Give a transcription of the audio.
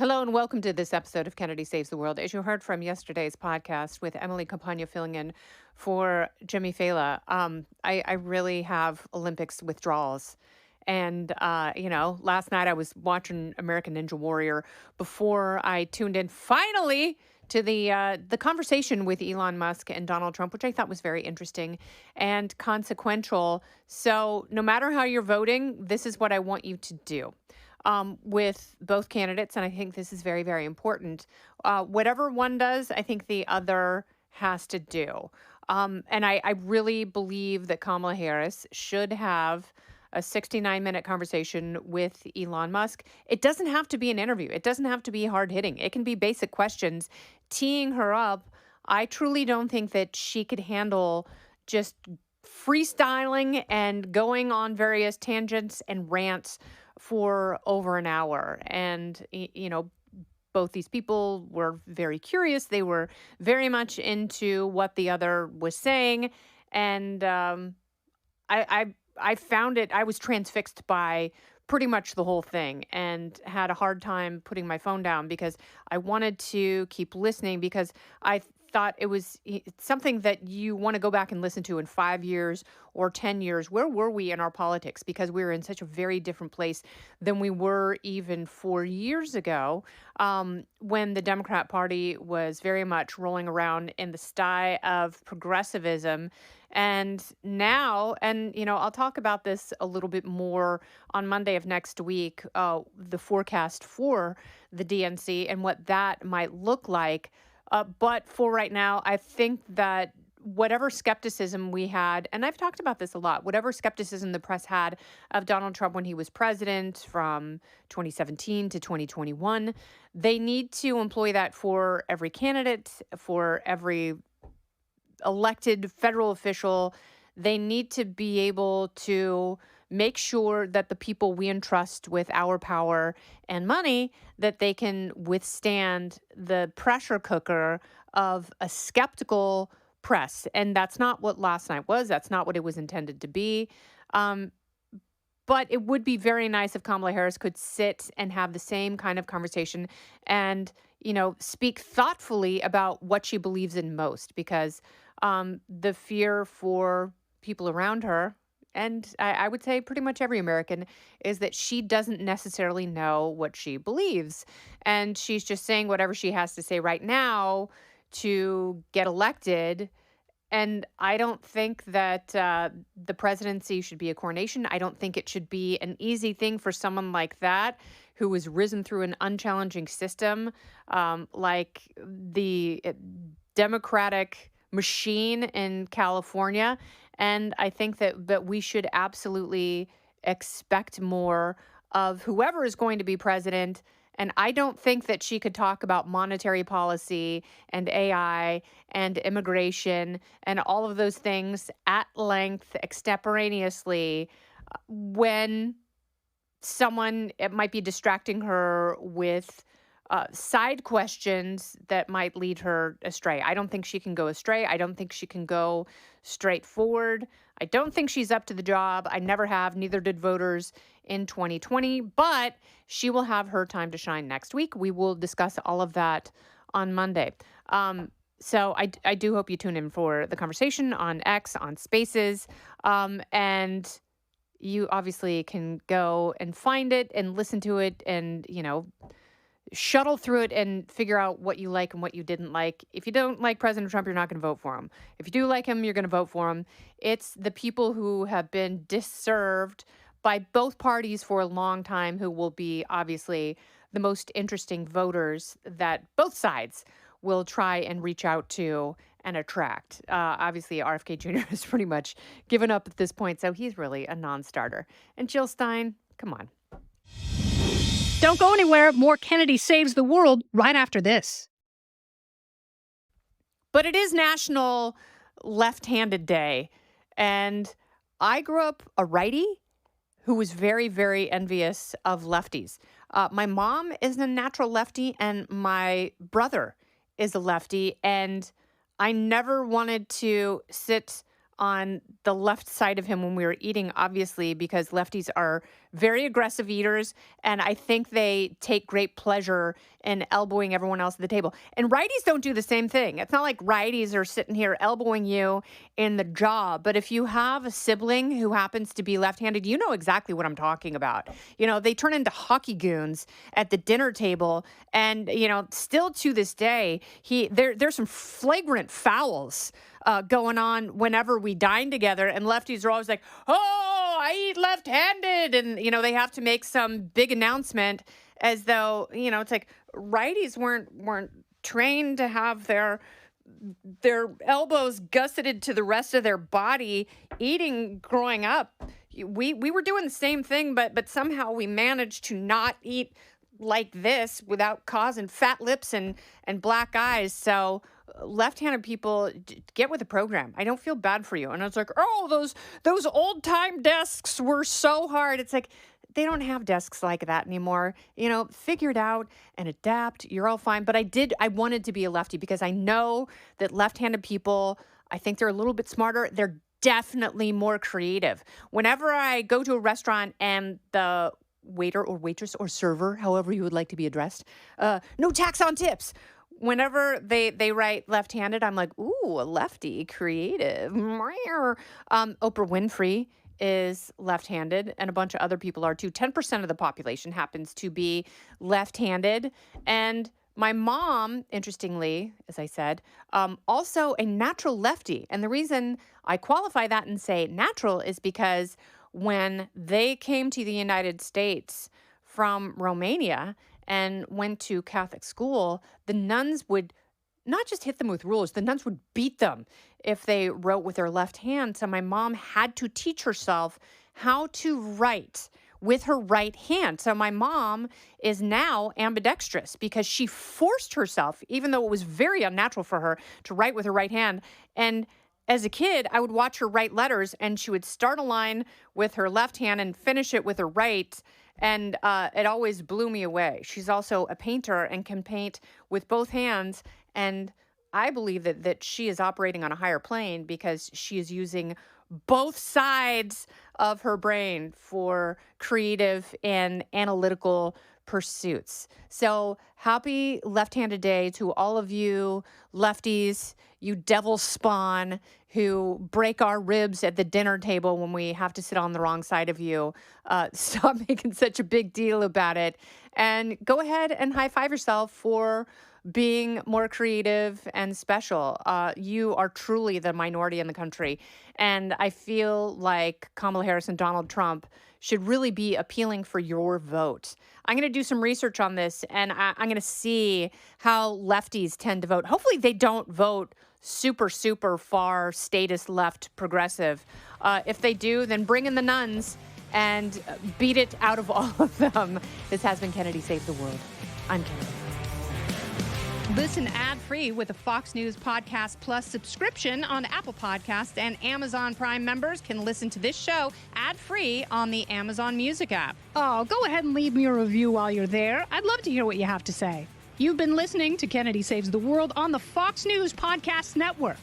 Hello and welcome to this episode of Kennedy Saves the World. As you heard from yesterday's podcast with Emily Campagna filling in for Jimmy Fela, I really have Olympics withdrawals. And, last night I was watching American Ninja Warrior before I tuned in finally to the conversation with Elon Musk and Donald Trump, which I thought was very interesting and consequential. So no matter how you're voting, this is what I want you to do with both candidates. And I think this is very, very important. Whatever one does, I think the other has to do. And I really believe that Kamala Harris should have a 69-minute conversation with Elon Musk. It doesn't have to be an interview. It doesn't have to be hard hitting. It can be basic questions, teeing her up. I truly don't think that she could handle just freestyling and going on various tangents and rants for over an hour. And, both these people were very curious. They were very much into what the other was saying. And I found it, I was transfixed by pretty much the whole thing and had a hard time putting my phone down because I wanted to keep listening because I thought it's something that you want to go back and listen to in 5 years or 10 years. Where were we in our politics? Because we were in such a very different place than we were even 4 years ago, when the Democrat Party was very much rolling around in the sty of progressivism. And now, I'll talk about this a little bit more on Monday of next week, the forecast for the DNC and what that might look like. But for right now, I think that whatever skepticism we had, and I've talked about this a lot, whatever skepticism the press had of Donald Trump when he was president from 2017 to 2021, they need to employ that for every candidate, for every elected federal official. They need to be able to make sure that the people we entrust with our power and money, that they can withstand the pressure cooker of a skeptical press. And that's not what last night was. That's not what it was intended to be. Um, but it would be very nice if Kamala Harris could sit and have the same kind of conversation and, speak thoughtfully about what she believes in most, because the fear for people around her, and I would say pretty much every American, is that she doesn't necessarily know what she believes. And she's just saying whatever she has to say right now to get elected. And I don't think that the presidency should be a coronation. I don't think it should be an easy thing for someone like that who has risen through an unchallenging system, like the Democratic machine in California. And I think that we should absolutely expect more of whoever is going to be president. And I don't think that she could talk about monetary policy and AI and immigration and all of those things at length, extemporaneously, when someone, it might be distracting her with side questions that might lead her astray. I don't think she can go astray. I don't think she can go straight forward. I don't think she's up to the job. I never have. Neither did voters in 2020. But she will have her time to shine next week. We will discuss all of that on Monday. So I do hope you tune in for the conversation on X, on Spaces. And you obviously can go and find it and listen to it and, shuttle through it and figure out what you like and what you didn't like. If you don't like President Trump, you're not going to vote for him. If you do like him, you're going to vote for him. It's the people who have been disserved by both parties for a long time who will be obviously the most interesting voters that both sides will try and reach out to and attract. Obviously, RFK Jr. has pretty much given up at this point, so he's really a non-starter. And Jill Stein, come on. Don't go anywhere. More Kennedy Saves the World right after this. But it is National Left-Handed Day. And I grew up a righty who was very, very envious of lefties. My mom is a natural lefty, and my brother is a lefty. And I never wanted to sit on the left side of him when we were eating, obviously, because lefties are very aggressive eaters. And I think they take great pleasure and elbowing everyone else at the table. And righties don't do the same thing. It's not like righties are sitting here elbowing you in the jaw. But if you have a sibling who happens to be left-handed, you know exactly what I'm talking about. They turn into hockey goons at the dinner table. And, still to this day, there's some flagrant fouls going on whenever we dine together, and lefties are always like, "Oh, I eat left-handed," and they have to make some big announcement as though it's like righties weren't trained to have their elbows gusseted to the rest of their body eating growing up. We were doing the same thing, but somehow we managed to not eat like this without causing fat lips and black eyes. So left-handed people, get with the program. I don't feel bad for you. And it's like, oh, those old-time desks were so hard. It's like, they don't have desks like that anymore. Figure it out and adapt. You're all fine. But I wanted to be a lefty because I know that left-handed people, I think they're a little bit smarter. They're definitely more creative. Whenever I go to a restaurant and the waiter or waitress or server, however you would like to be addressed, no tax on tips. Whenever they write left-handed, I'm like, ooh, a lefty, creative. Oprah Winfrey is left-handed, and a bunch of other people are too. 10% of the population happens to be left-handed. And my mom, interestingly, as I said, also a natural lefty. And the reason I qualify that and say natural is because when they came to the United States from Romania and went to Catholic school, the nuns would not just hit them with rulers, the nuns would beat them if they wrote with their left hand. So my mom had to teach herself how to write with her right hand. So my mom is now ambidextrous because she forced herself, even though it was very unnatural for her, to write with her right hand. And as a kid, I would watch her write letters, and she would start a line with her left hand and finish it with her right. And it always blew me away. She's also a painter and can paint with both hands. And I believe that she is operating on a higher plane because she is using both sides of her brain for creative and analytical pursuits. So happy left-handed day to all of you lefties, you devil spawn who break our ribs at the dinner table when we have to sit on the wrong side of you. Stop making such a big deal about it and go ahead and high five yourself for being more creative and special. You are truly the minority in the country. And I feel like Kamala Harris and Donald Trump should really be appealing for your vote. I'm going to do some research on this, and I'm going to see how lefties tend to vote. Hopefully they don't vote super, super far statist left progressive. If they do, then bring in the nuns and beat it out of all of them. This has been Kennedy Save the World. I'm Kennedy. Listen ad-free with a Fox News Podcast Plus subscription on Apple Podcasts, and Amazon Prime members can listen to this show ad-free on the Amazon Music app. Oh, go ahead and leave me a review while you're there. I'd love to hear what you have to say. You've been listening to Kennedy Saves the World on the Fox News Podcast Network.